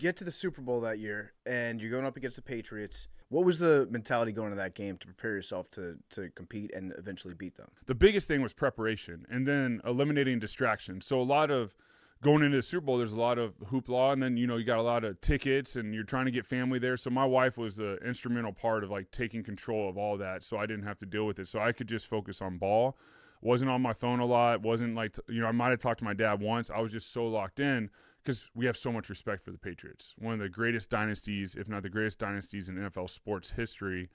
get to the Super Bowl that year, and you're going up against the Patriots. What was the mentality going into that game to prepare yourself to compete and eventually beat them? The biggest thing was preparation and then eliminating distractions. So a lot of going into the Super Bowl, there's a lot of hoopla, and then, you got a lot of tickets, and you're trying to get family there. So my wife was the instrumental part of, like, taking control of all that, so I didn't have to deal with it. So I could just focus on ball. Wasn't on my phone a lot. Wasn't like, I might have talked to my dad once. I was just so locked in because we have so much respect for the Patriots. One of the greatest dynasties, if not the greatest dynasties in NFL sports history.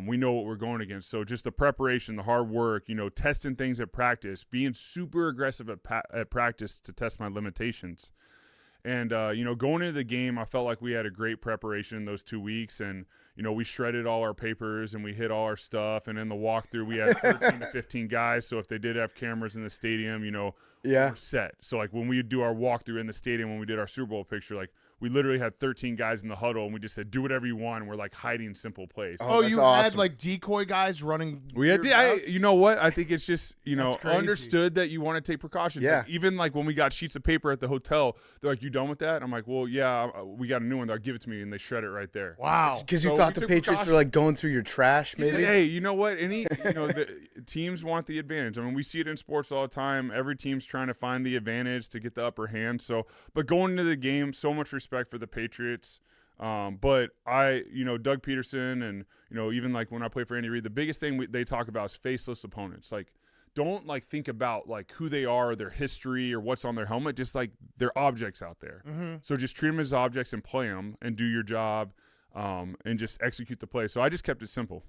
We know what we're going against. So just the preparation, the hard work, testing things at practice, being super aggressive at practice to test my limitations. And, going into the game, I felt like we had a great preparation those 2 weeks. And, we shredded all our papers and we hit all our stuff. And in the walkthrough, we had 13 to 15 guys. So if they did have cameras in the stadium, we're set. So, like, when we do our walkthrough in the stadium, when we did our Super Bowl picture, like, we literally had 13 guys in the huddle, and we just said, do whatever you want, and we're, like, hiding simple plays. Oh, you awesome. had, like, decoy guys running We had, you know what? I think it's just, crazy. understood that you want to take precautions. Yeah. Like, even, like, when we got sheets of paper at the hotel, they're like, you done with that? I'm like, well, yeah, we got a new one. They'll give it to me, and they shred it right there. Wow. Because you So thought we the took Patriots were precaution. like going through your trash, maybe? Hey, you know what? The teams want the advantage. I mean, we see it in sports all the time. Every team's trying to find the advantage to get the upper hand. So, but going into the game, so much respect for the Patriots. But Doug Peterson and, even like when I play for Andy Reid, the biggest thing they talk about is faceless opponents. Like, don't like think about like who they are, their history, or what's on their helmet. Just like they're objects out there. Mm-hmm. So just treat them as objects and play them and do your job, and just execute the play. So I just kept it simple.